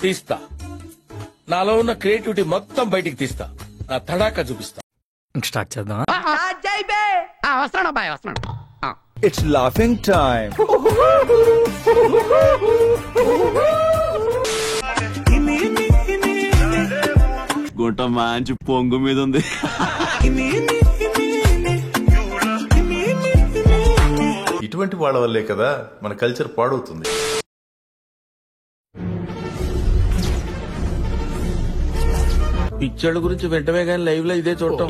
తీస్తా, నాలో ఉన్న క్రియేటివిటీ మొత్తం బయటికి తీస్తా, నా తడాకా చూపిస్తా. స్టార్ట్ చేద్దాం. వస్తున్నాడు బాయ్, వస్తున్నాడు. It's laughing time. గుంట మంచి పొంగు మీద ఉంది. ఇటువంటి వాళ్ళ వల్లే కదా మన కల్చర్ పాడవుతుంది. పిక్చర్ల గురించి వెంటనే కానీ లైవ్ లో ఇదే చూడటం.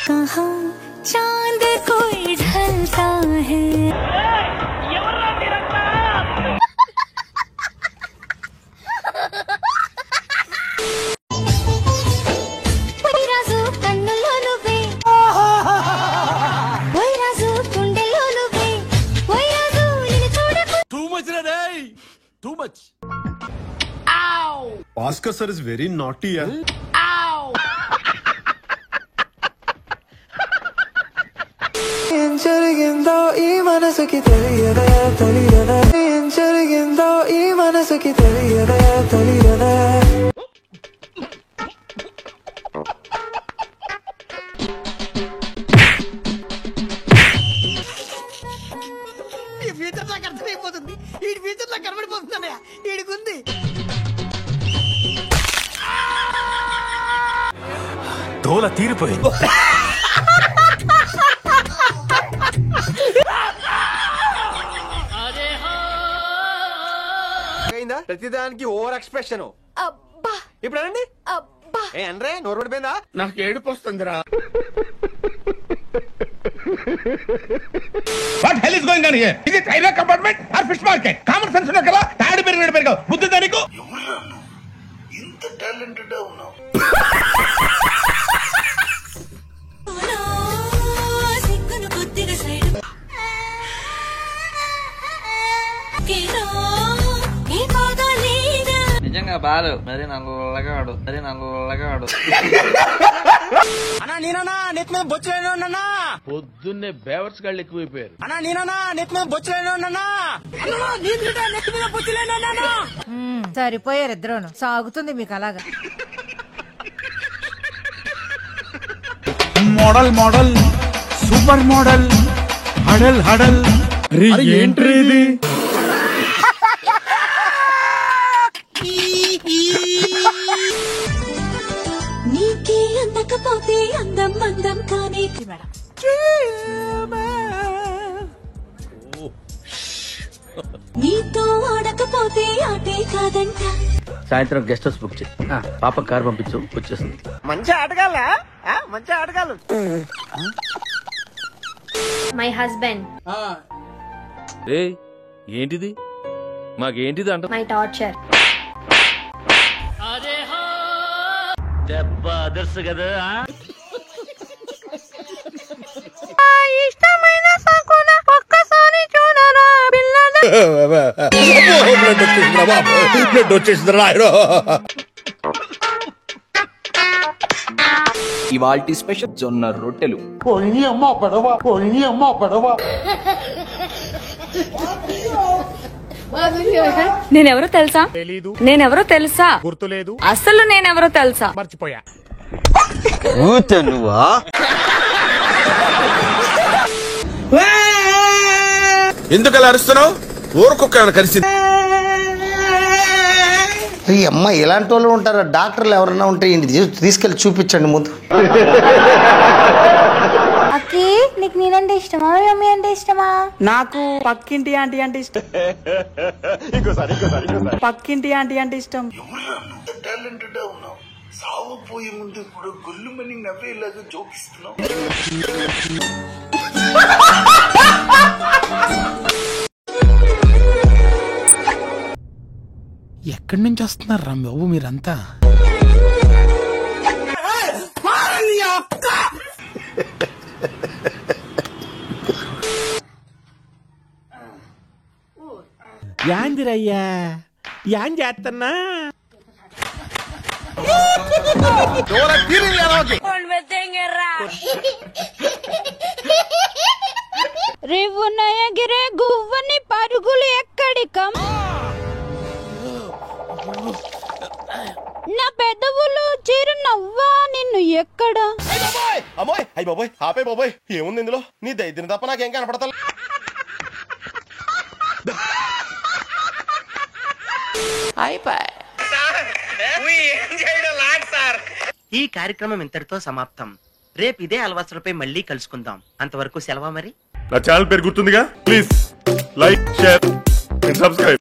कहाँ चांद कोई ढलता है. Too much. Ow! Oscar sir is very naughty. Ow! జరిగిందో ఈ మనసుకి తెలియదే తెలియదే, జరిగిందో ఈ మనసుకి తెలియదే తెలియదే. ఈ ఫ్యూచర్ నాకు అర్థమైపోతుంది, ఈ ఫ్యూచర్ నాకు కనబడిపోతుందన్నయ్య, ఈడికుంది. దోల తీరిపోయింది. ప్రతిదానికి ఓవర్ ఎక్స్ప్రెషన్. ఇప్పుడు అనండి. అంటే నోరు పడిపోయిందా? నాకు ఏడుపు వస్తుందిరా. What hell is going on here? Is it railway compartment or fish market? Common sense ఉన్నా కదా, తాడి పెరిగాడు బుద్ధి దానికి. ఇంత టాలెంటెడ్ ఉన్నావు. నిజంగా బాలు మరి నల్లగాడు, మరి నల్లగాడు. అన్నా నేనన్నా నెత్తి మీద బొచ్చులేనా? పొద్దున్నే బేవర్స్ గాళ్ళు ఎక్కువైపోయారు. అన్నా నేనన్నా నెత్తి మీద బొచ్చులేనా? నెత్తి మీద బొచ్చులేనా? సరిపోయారు ఇద్దరును. సాగుతుంది మీకు అలాగా. మోడల్ మోడల్, సూపర్ మోడల్, హడల్ హడల్. ఏంట్రీ ఇది? నీకే అందకపోతే అందం అందం కానీ నీతో ఆడకపోతే ఆటే కాదంట. సాయంత్రం గెస్ట్ హౌస్ బుక్ చేయి. పాప కారు పంపించు, వచ్చేస్తుంది. మంచి ఆటగాళ్ళ, మంచి ఆటగాళ్ళు. My husband. ఏంటిది? మాకేంటిది అంట? My torture. దెబ్బ అదర్స్ కదా. ఇష్టమైన సకున ఒక్కసారి చూడరా పిల్లల. బ్లడ్ వచ్చేసింది రాయరు. ఇవాల్టి స్పెషల్ జొన్న రొట్టెలు. నేనెవరో తెలుసా? నేనెవరో తెలుసా? గుర్తులేదు. అసలు నేనెవరో తెలుసా? మర్చిపోయా. నువ్వా? ఎందుకు అలా అరుస్తున్నావు? ఊరుకొక్క కలిసి. ఈ అమ్మ ఇలాంటి వాళ్ళు ఉంటారా? డాక్టర్లు ఎవరన్నా ఉంటే తీసుకెళ్లి చూపించండి ముందు. అక్కి నీకు నేనంటే ఇష్టమా, మమ్మీ అంటే ఇష్టమా? నాకు పక్కింటి ఆంటీ అంటే ఇష్టం. పక్కింటి ఆంటీ అంటే ఇష్టం. టాలెంటెడ్ ఉన్నావు. సావపోయే ముందు ఇప్పుడు గొల్లుమని నవ్వేలాగా జోకిస్తున్నావు. ఎక్కడి నుంచి వస్తున్నారు రా బాబు మీరంతా? యాందిరయ్యా, యాన్ చేస్తున్నా. రివ్వున ఎగిరే గువ్వని పరుగులు ఎక్కడికం నా పెదవులు చిరునవ్వా నిన్ను ఎక్కడ అమ్మోయ్ అయ్యి బాబోయ్ ఆపే బాబోయ్ ఏముంది ఇందులో నీ దైద్యం తప్ప నాకేం కనపడతా. ఈ కార్యక్రమం ఇంతటితో సమాప్తం. రేపు ఇదే అలవాసులపై మళ్ళీ కలుసుకుందాం. అంతవరకు సెలవా మరి. నా ఛానల్ పేరు గుర్తుందిగా, please like, share and subscribe.